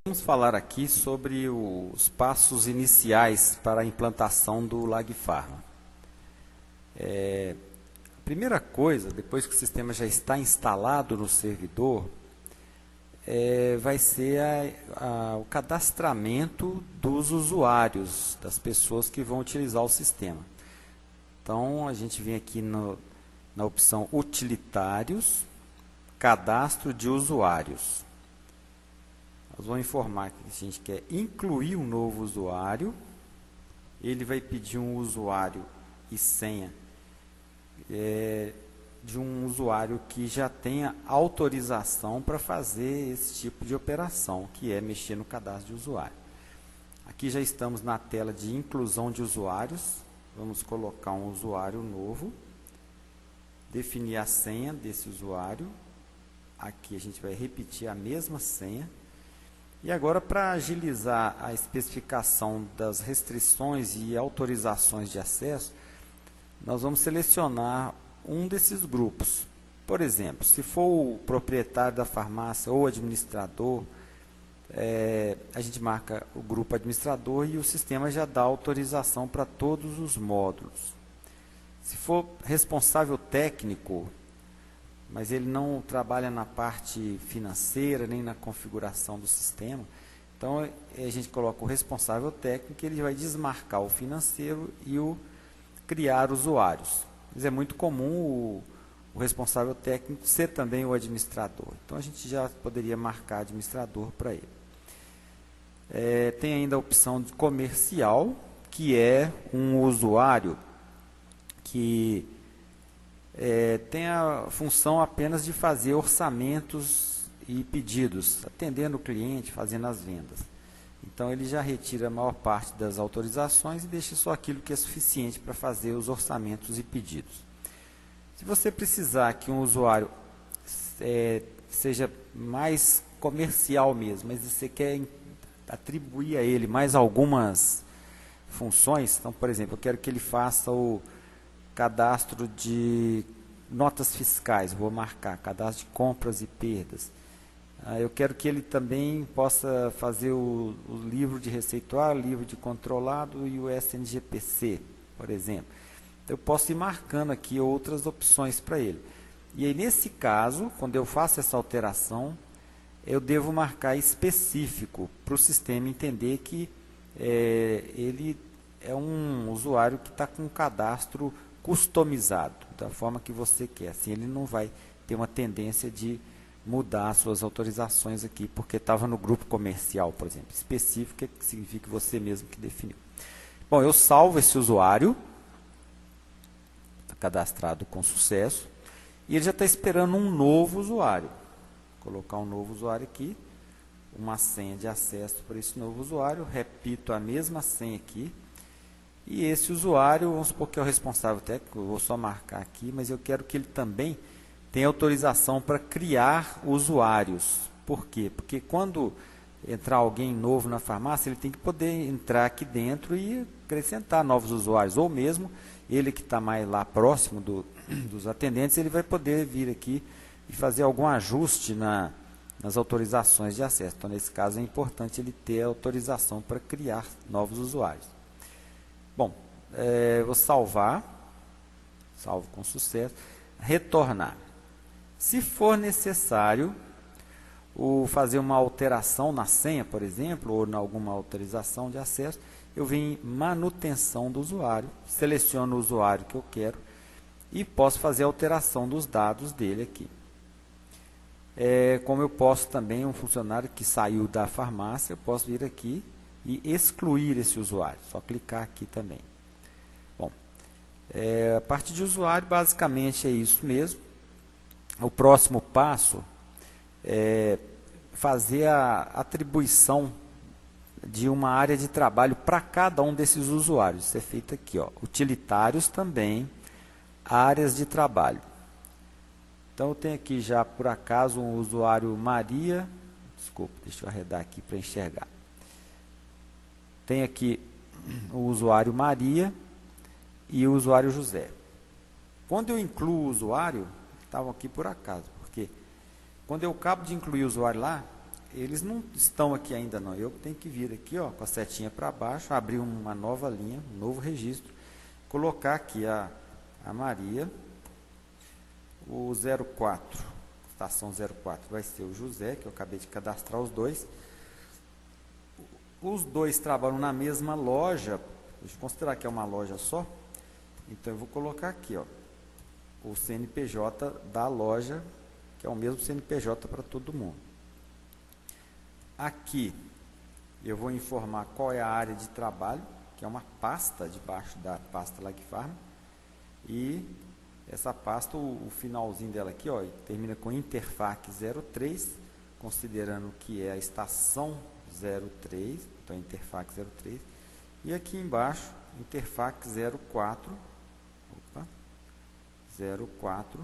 Vamos falar aqui sobre os passos iniciais para a implantação do LagPharma. A primeira coisa, depois que o sistema já está instalado no servidor, vai ser o cadastramento dos usuários, das pessoas que vão utilizar o sistema. Então, a gente vem aqui na opção Utilitários, Cadastro de Usuários. Nós vamos informar que a gente quer incluir um novo usuário. Ele vai pedir um usuário e senha de um usuário que já tenha autorização para fazer esse tipo de operação, que é mexer no cadastro de usuário. Aqui já estamos na tela de inclusão de usuários. Vamos colocar um usuário novo, definir a senha desse usuário. Aqui a gente vai repetir a mesma senha. E agora, para agilizar a especificação das restrições e autorizações de acesso, nós vamos selecionar um desses grupos. Por exemplo, se for o proprietário da farmácia ou administrador, a gente marca o grupo administrador e o sistema já dá autorização para todos os módulos. Se for responsável técnico, mas ele não trabalha na parte financeira, nem na configuração do sistema, então a gente coloca o responsável técnico, ele vai desmarcar o financeiro e o criar usuários. Mas é muito comum o responsável técnico ser também o administrador. Então a gente já poderia marcar administrador para ele. Tem ainda a opção de comercial, que é um usuário que tem a função apenas de fazer orçamentos e pedidos, atendendo o cliente, fazendo as vendas. Então, ele já retira a maior parte das autorizações e deixa só aquilo que é suficiente para fazer os orçamentos e pedidos. Se você precisar que um usuário seja mais comercial mesmo, mas você quer atribuir a ele mais algumas funções, então, por exemplo, eu quero que ele faça o cadastro de notas fiscais, vou marcar, cadastro de compras e perdas. Eu quero que ele também possa fazer o livro de receituário, o livro de controlado e o SNGPC, por exemplo. Eu posso ir marcando aqui outras opções para ele. E aí, nesse caso, quando eu faço essa alteração, eu devo marcar específico para o sistema entender que ele é um usuário que está com um cadastro customizado, da forma que você quer. Assim, ele não vai ter uma tendência de mudar as suas autorizações aqui, porque estava no grupo comercial, por exemplo. Específico, que significa você mesmo que definiu. Bom, eu salvo esse usuário, está cadastrado com sucesso, e ele já está esperando um novo usuário. Vou colocar um novo usuário aqui, uma senha de acesso para esse novo usuário, repito a mesma senha aqui, e esse usuário, vamos supor que é o responsável técnico, eu vou só marcar aqui, mas eu quero que ele também tenha autorização para criar usuários. Por quê? Porque quando entrar alguém novo na farmácia, ele tem que poder entrar aqui dentro e acrescentar novos usuários, ou mesmo ele que está mais lá próximo dos atendentes, ele vai poder vir aqui e fazer algum ajuste nas autorizações de acesso. Então, nesse caso, é importante ele ter a autorização para criar novos usuários. Bom, vou salvar, salvo com sucesso, retornar. Se for necessário fazer uma alteração na senha, por exemplo, ou em alguma autorização de acesso, eu venho em manutenção do usuário, seleciono o usuário que eu quero e posso fazer a alteração dos dados dele aqui. Como eu posso também, um funcionário que saiu da farmácia, eu posso vir aqui e excluir esse usuário, só clicar aqui também. Bom, a parte de usuário basicamente é isso mesmo. O próximo passo é fazer a atribuição de uma área de trabalho para cada um desses usuários. Isso é feito aqui, ó, utilitários também, áreas de trabalho. Então, eu tenho aqui já, por acaso, um usuário Maria. Desculpa, deixa eu arredar aqui para enxergar. Tem aqui o usuário Maria e o usuário José. Quando eu incluo o usuário, estavam aqui por acaso, porque quando eu acabo de incluir o usuário lá, eles não estão aqui ainda não. Eu tenho que vir aqui, ó, com a setinha para baixo, abrir uma nova linha, um novo registro, colocar aqui a Maria, o 04, estação 04 vai ser o José, que eu acabei de cadastrar os dois. Os dois trabalham na mesma loja, deixa eu considerar que é uma loja só, então eu vou colocar aqui, ó, o CNPJ da loja, que é o mesmo CNPJ para todo mundo. Aqui eu vou informar qual é a área de trabalho, que é uma pasta debaixo da pasta Lagfarm, e essa pasta, o finalzinho dela aqui, ó, termina com Interfac 03, considerando que é a estação 03, então Interfac 03, e aqui embaixo Interfac 04, opa, 04,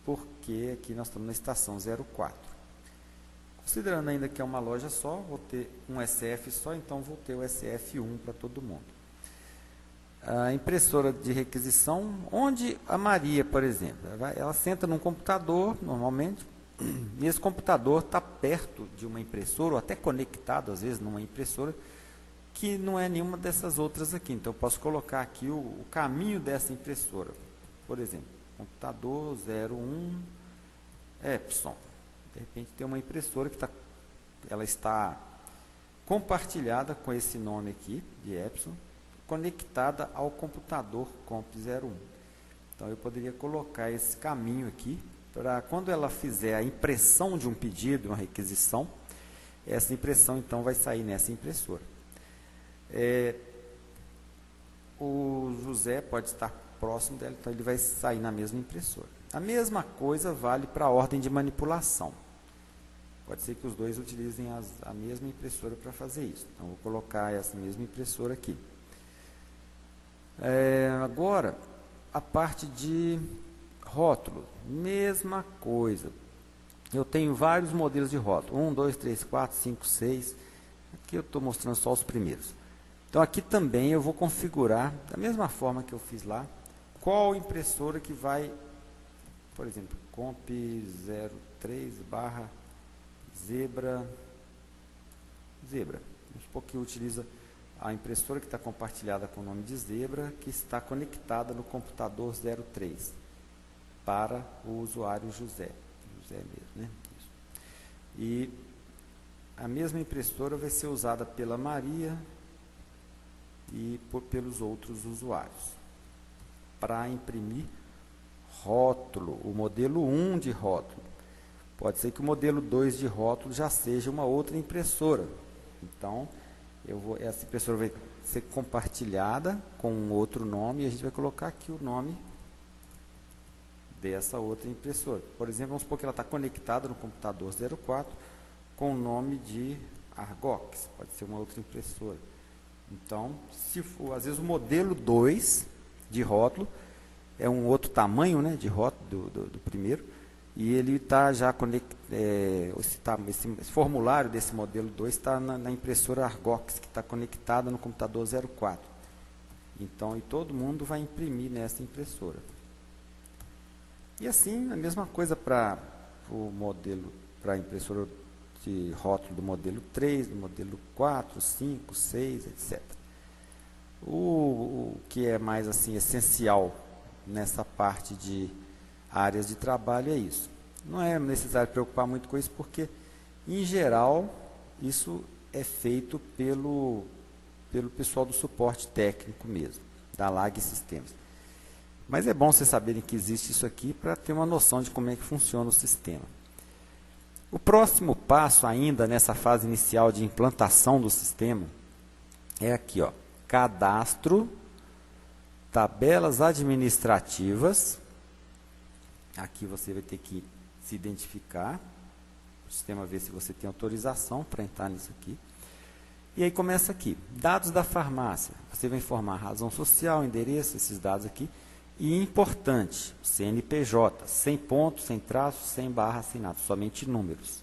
porque aqui nós estamos na estação 04. Considerando ainda que é uma loja só, vou ter um SF só, então vou ter o SF1 para todo mundo. A impressora de requisição, onde a Maria, por exemplo, ela senta num computador, normalmente, e esse computador está perto de uma impressora, ou até conectado, às vezes, numa impressora, que não é nenhuma dessas outras aqui. Então, eu posso colocar aqui o caminho dessa impressora. Por exemplo, computador 01 Epson. De repente tem uma impressora que ela está compartilhada com esse nome aqui, de Epson, conectada ao computador Comp01. Então, eu poderia colocar esse caminho aqui, para quando ela fizer a impressão de um pedido, uma requisição, essa impressão, então, vai sair nessa impressora. O José pode estar próximo dela, então ele vai sair na mesma impressora. A mesma coisa vale para a ordem de manipulação. Pode ser que os dois utilizem a mesma impressora para fazer isso. Então, vou colocar essa mesma impressora aqui. Agora, a parte de rótulo, mesma coisa. Eu tenho vários modelos de rótulo, 1, 2, 3, 4, 5, 6. Aqui eu estou mostrando só os primeiros. Então, aqui também eu vou configurar, da mesma forma que eu fiz lá, qual impressora que vai, por exemplo, Comp03/Zebra. Vamos supor que utiliza a impressora que está compartilhada com o nome de Zebra, que está conectada no computador 03 para o usuário José. José mesmo, né? Isso. E a mesma impressora vai ser usada pela Maria e pelos outros usuários para imprimir rótulo, o modelo 1 de rótulo. Pode ser que o modelo 2 de rótulo já seja uma outra impressora. Então, essa impressora vai ser compartilhada com um outro nome e a gente vai colocar aqui o nome dessa outra impressora. Por exemplo, vamos supor que ela está conectada no computador 04 com o nome de Argox, pode ser uma outra impressora. Então, se for, às vezes o modelo 2 de rótulo é um outro tamanho, né, de rótulo do primeiro, e ele está já conectado, esse formulário desse modelo 2 está na impressora Argox, que está conectada no computador 04. Então, e todo mundo vai imprimir nessa impressora. E assim, a mesma coisa para o modelo, para a impressora de rótulo do modelo 3, do modelo 4, 5, 6, etc. O que é mais assim essencial nessa parte de áreas de trabalho é isso. Não é necessário preocupar muito com isso, porque, em geral, isso é feito pelo pessoal do suporte técnico mesmo, da LAG Sistemas. Mas é bom vocês saberem que existe isso aqui para ter uma noção de como é que funciona o sistema. O próximo passo ainda nessa fase inicial de implantação do sistema é aqui, ó, cadastro, tabelas administrativas. Aqui você vai ter que se identificar, o sistema vê se você tem autorização para entrar nisso aqui. E aí começa aqui, dados da farmácia. Você vai informar razão social, endereço, esses dados aqui. E importante, CNPJ, sem ponto, sem traço, sem barra, sem nada, somente números.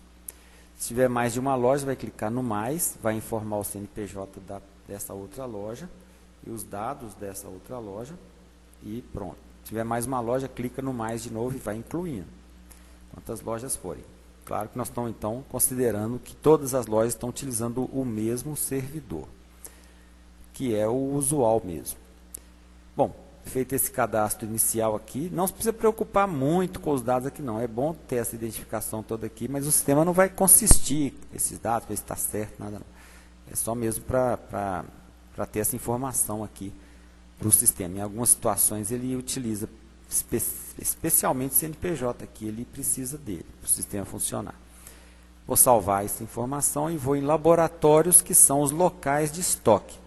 Se tiver mais de uma loja, vai clicar no mais, vai informar o CNPJ dessa outra loja e os dados dessa outra loja e pronto. Se tiver mais uma loja, clica no mais de novo e vai incluindo, quantas lojas forem. Claro que nós estamos, então, considerando que todas as lojas estão utilizando o mesmo servidor, que é o usual mesmo. Bom, feito esse cadastro inicial aqui, não se precisa preocupar muito com os dados aqui não. É bom ter essa identificação toda aqui, mas o sistema não vai consistir esses dados, ver se está certo, nada não. É só mesmo para ter essa informação aqui para o sistema. Em algumas situações ele utiliza especialmente o CNPJ aqui, ele precisa dele para o sistema funcionar. Vou salvar essa informação e vou em laboratórios, que são os locais de estoque.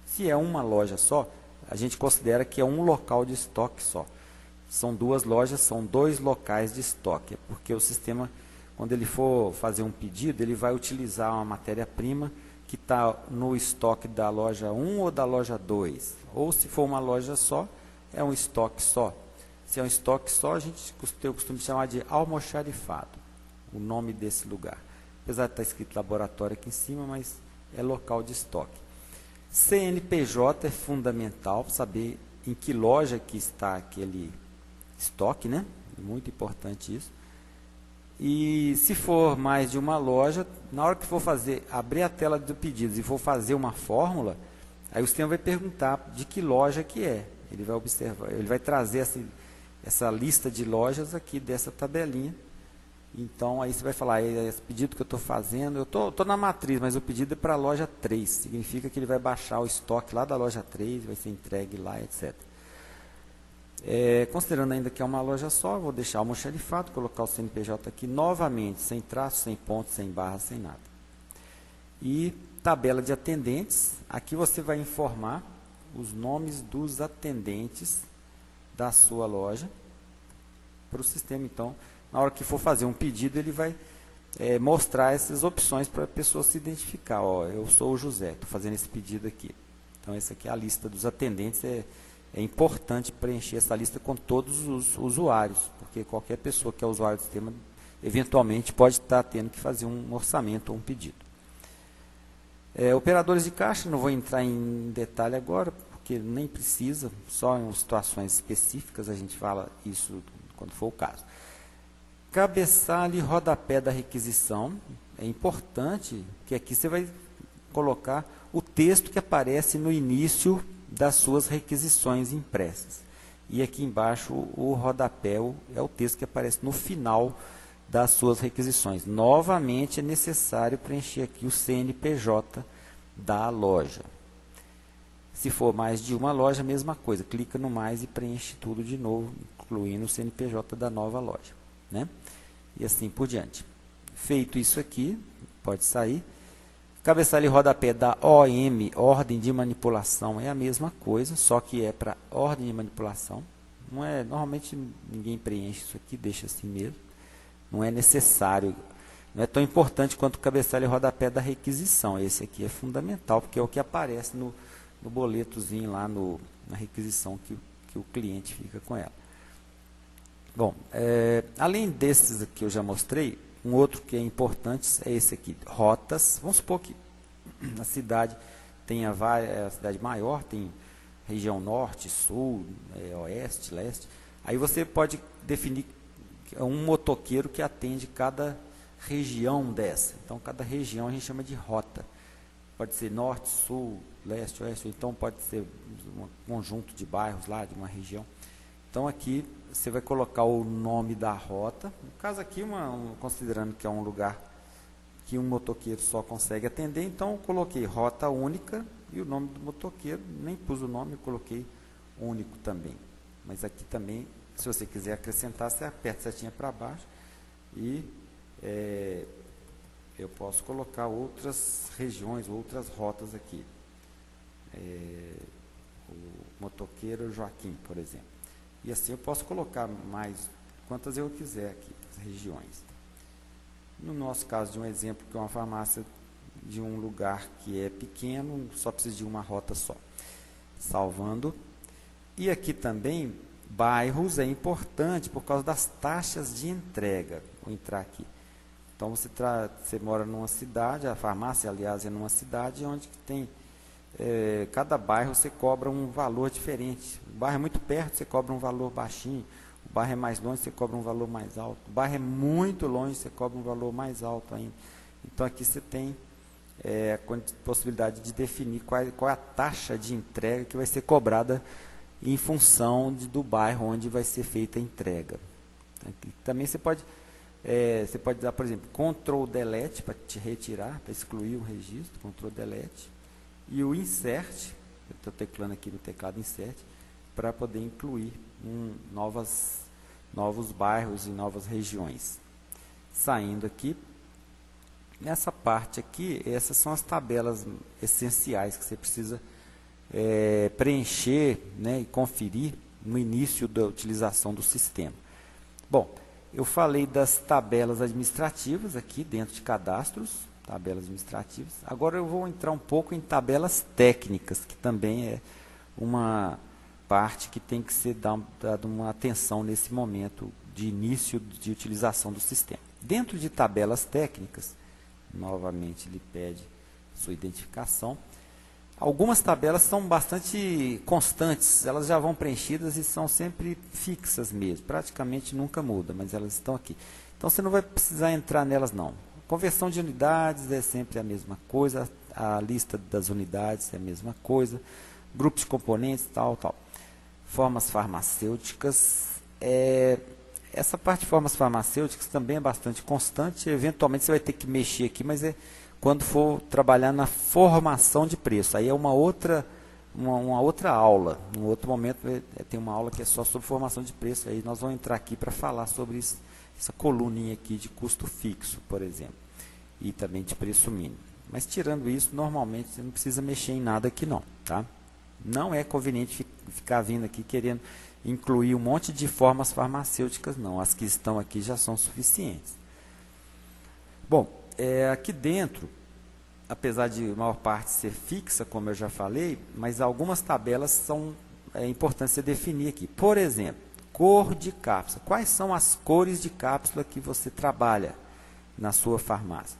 Se é uma loja só, a gente considera que é um local de estoque só. São duas lojas, são dois locais de estoque. É porque o sistema, quando ele for fazer um pedido, ele vai utilizar uma matéria-prima que está no estoque da loja 1 ou da loja 2. Ou se for uma loja só, é um estoque só. Se é um estoque só, a gente tem o costume de chamar de almoxarifado, o nome desse lugar. Apesar de estar escrito laboratório aqui em cima, mas é local de estoque. CNPJ é fundamental, saber em que loja que está aquele estoque, né? Muito importante isso. E se for mais de uma loja, na hora que for abrir a tela do pedido e for fazer uma fórmula, aí o sistema vai perguntar de que loja que é. Ele vai observar, ele vai trazer essa lista de lojas aqui dessa tabelinha. Então, aí você vai falar, esse pedido que eu estou fazendo, eu estou na matriz, mas o pedido é para a loja 3. Significa que ele vai baixar o estoque lá da loja 3, vai ser entregue lá, etc. Considerando ainda que é uma loja só, vou deixar o almoxarifado, colocar o CNPJ aqui novamente, sem traço, sem ponto, sem barra, sem nada. E tabela de atendentes, aqui você vai informar os nomes dos atendentes da sua loja para o sistema. Então, na hora que for fazer um pedido, ele vai mostrar essas opções para a pessoa se identificar. Ó, eu sou o José, estou fazendo esse pedido aqui. Então, essa aqui é a lista dos atendentes. É importante preencher essa lista com todos os usuários, porque qualquer pessoa que é usuário do sistema, eventualmente, pode estar tendo que fazer um orçamento ou um pedido. Operadores de caixa, não vou entrar em detalhe agora, porque nem precisa, só em situações específicas a gente fala isso quando for o caso. Cabeçalho e rodapé da requisição, é importante que aqui você vai colocar o texto que aparece no início das suas requisições impressas. E aqui embaixo o rodapé é o texto que aparece no final das suas requisições. Novamente é necessário preencher aqui o CNPJ da loja. Se for mais de uma loja, mesma coisa, clica no mais e preenche tudo de novo, incluindo o CNPJ da nova loja, né? E assim por diante. Feito isso aqui, pode sair. Cabeçalho e rodapé da OM, ordem de manipulação, é a mesma coisa, só que é para ordem de manipulação. Não é, normalmente ninguém preenche isso aqui, deixa assim mesmo. Não é necessário, não é tão importante quanto o cabeçalho e rodapé da requisição. Esse aqui é fundamental, porque é o que aparece no boletozinho lá na requisição que o cliente fica com ela. Bom, além desses aqui que eu já mostrei, um outro que é importante é esse aqui, rotas. Vamos supor que a cidade tenha a cidade maior, tem região norte, sul, oeste, leste. Aí você pode definir um motoqueiro que atende cada região dessa. Então, cada região a gente chama de rota. Pode ser norte, sul, leste, oeste, ou então pode ser um conjunto de bairros lá, de uma região. Então, aqui você vai colocar o nome da rota. No caso aqui, considerando que é um lugar que um motoqueiro só consegue atender, então eu coloquei rota única e o nome do motoqueiro, nem pus o nome, eu coloquei único também. Mas aqui também, se você quiser acrescentar, você aperta a setinha para baixo e eu posso colocar outras regiões, outras rotas aqui. O motoqueiro Joaquim, por exemplo. E assim eu posso colocar mais, quantas eu quiser aqui, as regiões. No nosso caso de um exemplo, que é uma farmácia de um lugar que é pequeno, só precisa de uma rota só. Salvando. E aqui também, bairros é importante por causa das taxas de entrega. Vou entrar aqui. Então, você mora numa cidade, a farmácia, aliás, é numa cidade onde tem... cada bairro você cobra um valor diferente. O bairro é muito perto, você cobra um valor baixinho. O bairro é mais longe, você cobra um valor mais alto. O bairro é muito longe, você cobra um valor mais alto ainda. Então aqui você tem a possibilidade de definir qual é a taxa de entrega que vai ser cobrada em função do bairro onde vai ser feita a entrega. Aqui também você pode dar, por exemplo, Ctrl Delete para te retirar, para excluir um registro, Ctrl Delete, e o Insert, eu estou teclando aqui no teclado Insert, para poder incluir novos bairros e novas regiões. Saindo aqui, nessa parte aqui, essas são as tabelas essenciais que você precisa preencher, né, e conferir no início da utilização do sistema. Bom, eu falei das tabelas administrativas aqui dentro de cadastros, tabelas administrativas. Agora eu vou entrar um pouco em tabelas técnicas, que também é uma parte que tem que ser dada uma atenção nesse momento de início de utilização do sistema. Dentro de tabelas técnicas, novamente ele pede sua identificação. Algumas tabelas são bastante constantes, elas já vão preenchidas e são sempre fixas mesmo, praticamente nunca muda, mas elas estão aqui. Então você não vai precisar entrar nelas não. Conversão de unidades é sempre a mesma coisa, a lista das unidades é a mesma coisa, grupos de componentes, tal. Formas farmacêuticas, essa parte de formas farmacêuticas também é bastante constante, eventualmente você vai ter que mexer aqui, mas quando for trabalhar na formação de preço. Aí é uma outra aula. Em outro momento tem uma aula que é só sobre formação de preço. Aí nós vamos entrar aqui para falar sobre essa coluninha aqui de custo fixo, por exemplo. E também de preço mínimo. Mas tirando isso, normalmente você não precisa mexer em nada aqui não. Tá? Não é conveniente ficar vindo aqui querendo incluir um monte de formas farmacêuticas, não. As que estão aqui já são suficientes. Bom, aqui dentro, apesar de a maior parte ser fixa, como eu já falei, mas algumas tabelas são importantes você definir aqui. Por exemplo, cor de cápsula. Quais são as cores de cápsula que você trabalha na sua farmácia?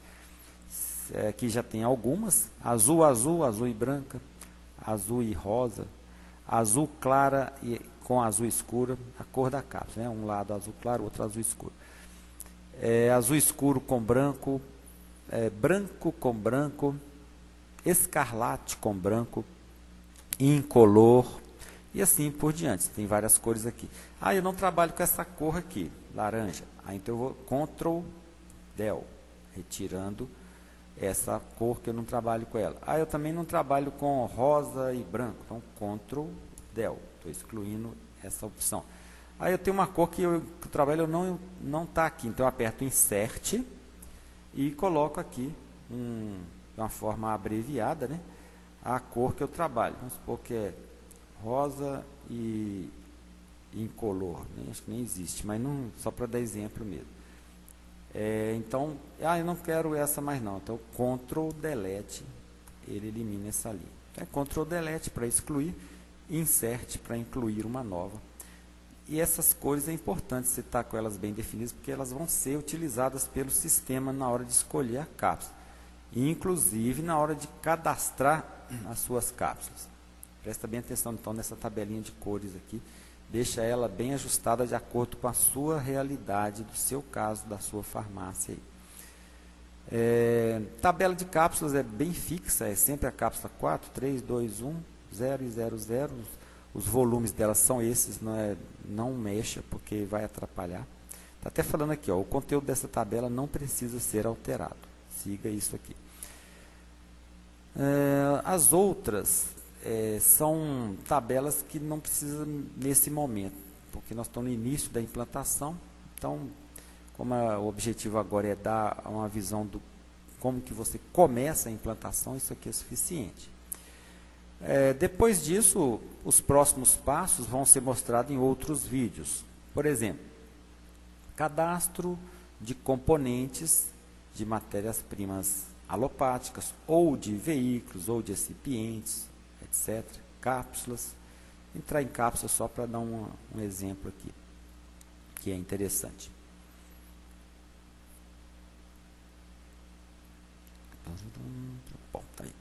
Aqui já tem algumas, azul e branca, azul e rosa, azul clara com azul escura, a cor da cápsula, né? Um lado azul claro, outro azul escuro. Azul escuro com branco, branco com branco, escarlate com branco, incolor e assim por diante. Tem várias cores aqui. Eu não trabalho com essa cor aqui, laranja. Então eu vou Ctrl Del, retirando essa cor que eu não trabalho com ela. Eu também não trabalho com rosa e branco. Então Ctrl Del, estou excluindo essa opção. Eu tenho uma cor que eu trabalho não está aqui. Então eu aperto Insert e coloco aqui de uma forma abreviada, né, a cor que eu trabalho. Vamos supor que é rosa e incolor, né? Acho que nem existe, mas não, só para dar exemplo mesmo. Então, eu não quero essa mais não. Então, Ctrl Delete, ele elimina essa linha. Então, Ctrl Delete para excluir, Insert para incluir uma nova. E essas cores é importante você estar com elas bem definidas, porque elas vão ser utilizadas pelo sistema na hora de escolher a cápsula. Inclusive na hora de cadastrar as suas cápsulas. Presta bem atenção então nessa tabelinha de cores aqui. Deixa ela bem ajustada de acordo com a sua realidade, do seu caso, da sua farmácia. Tabela de cápsulas é bem fixa, é sempre a cápsula 4, 3, 2, 1, 0 e 0, 0. Os volumes delas são esses, não mexa, porque vai atrapalhar. Está até falando aqui, o conteúdo dessa tabela não precisa ser alterado. Siga isso aqui. As outras são tabelas que não precisam nesse momento, porque nós estamos no início da implantação. Então, como o objetivo agora é dar uma visão do como que você começa a implantação, isso aqui é suficiente. Depois disso, os próximos passos vão ser mostrados em outros vídeos. Por exemplo, cadastro de componentes de matérias-primas alopáticas, ou de veículos, ou de recipientes, etc. Cápsulas. Entrar em cápsulas só para dar um exemplo aqui, que é interessante. Bom, tá aí.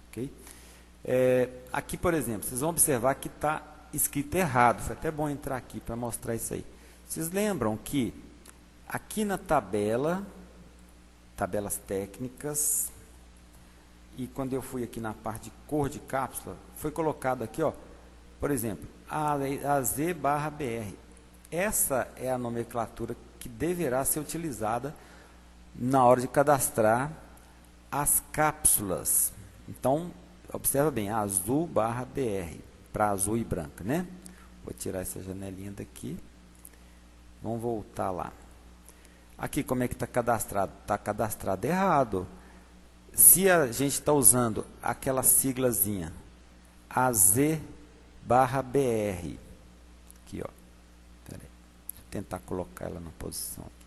Ok? Aqui, por exemplo, vocês vão observar que está escrito errado. Foi até bom entrar aqui para mostrar isso aí. Vocês lembram que aqui na tabela, tabelas técnicas, e quando eu fui aqui na parte de cor de cápsula, foi colocado aqui, ó, por exemplo, AZ/BR. Essa é a nomenclatura que deverá ser utilizada na hora de cadastrar as cápsulas. Então, observa bem, azul/BR, para azul e branca, né? Vou tirar essa janelinha daqui. Vamos voltar lá. Aqui, como é que está cadastrado? Está cadastrado errado. Se a gente está usando aquela siglazinha AZ/BR, aqui, ó. Pera aí, deixa eu tentar colocar ela na posição aqui.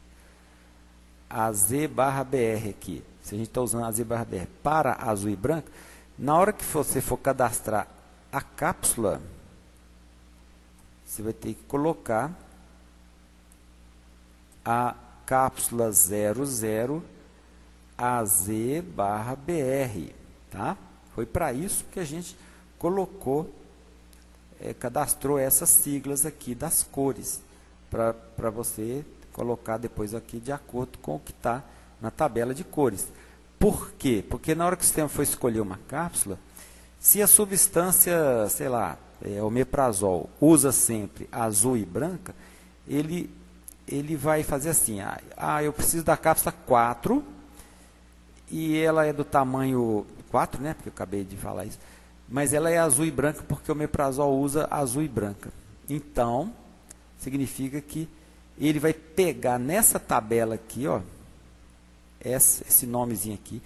AZ/BR aqui. Se a gente está usando AZ/BR para azul e branco, na hora que você for cadastrar a cápsula, você vai ter que colocar a cápsula 00 AZ/BR, tá? Foi para isso que a gente colocou, cadastrou essas siglas aqui das cores, para você colocar depois aqui de acordo com o que está na tabela de cores. Por quê? Porque na hora que o sistema for escolher uma cápsula, se a substância, sei lá, omeprazol, usa sempre azul e branca, ele vai fazer assim, eu preciso da cápsula 4, e ela é do tamanho 4, né, porque eu acabei de falar isso, mas ela é azul e branca porque o omeprazol usa azul e branca. Então, significa que ele vai pegar nessa tabela aqui, ó, esse nomezinho aqui,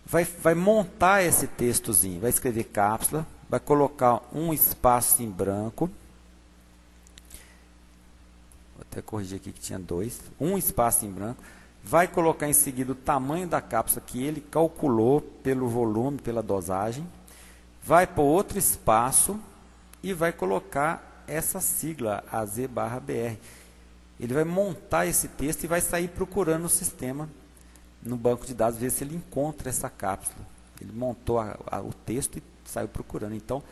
vai montar esse textozinho, vai escrever cápsula, vai colocar um espaço em branco, vou até corrigir aqui que tinha 2, um espaço em branco, vai colocar em seguida o tamanho da cápsula que ele calculou pelo volume, pela dosagem, vai para outro espaço e vai colocar essa sigla AZ/BR. Ele vai montar esse texto e vai sair procurando no sistema, no banco de dados, ver se ele encontra essa cápsula. Ele montou o texto e saiu procurando. Então,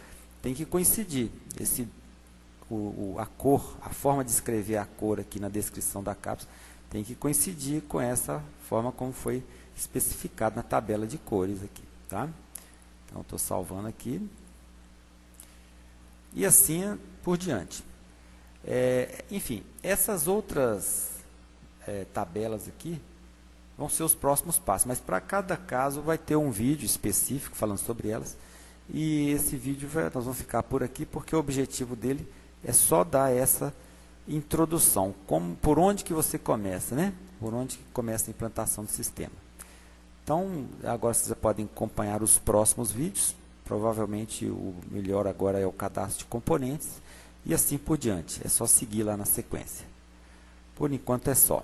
tem que coincidir a cor, a forma de escrever a cor aqui na descrição da cápsula, tem que coincidir com essa forma como foi especificado na tabela de cores aqui, tá? Então, estou salvando aqui. E assim por diante. Enfim, essas outras tabelas aqui vão ser os próximos passos, mas para cada caso vai ter um vídeo específico falando sobre elas, e esse vídeo nós vamos ficar por aqui, porque o objetivo dele é só dar essa introdução, por onde que você começa, né? Por onde que começa a implantação do sistema. Então, agora vocês podem acompanhar os próximos vídeos, provavelmente o melhor agora é o cadastro de componentes, e assim por diante, é só seguir lá na sequência. Por enquanto é só.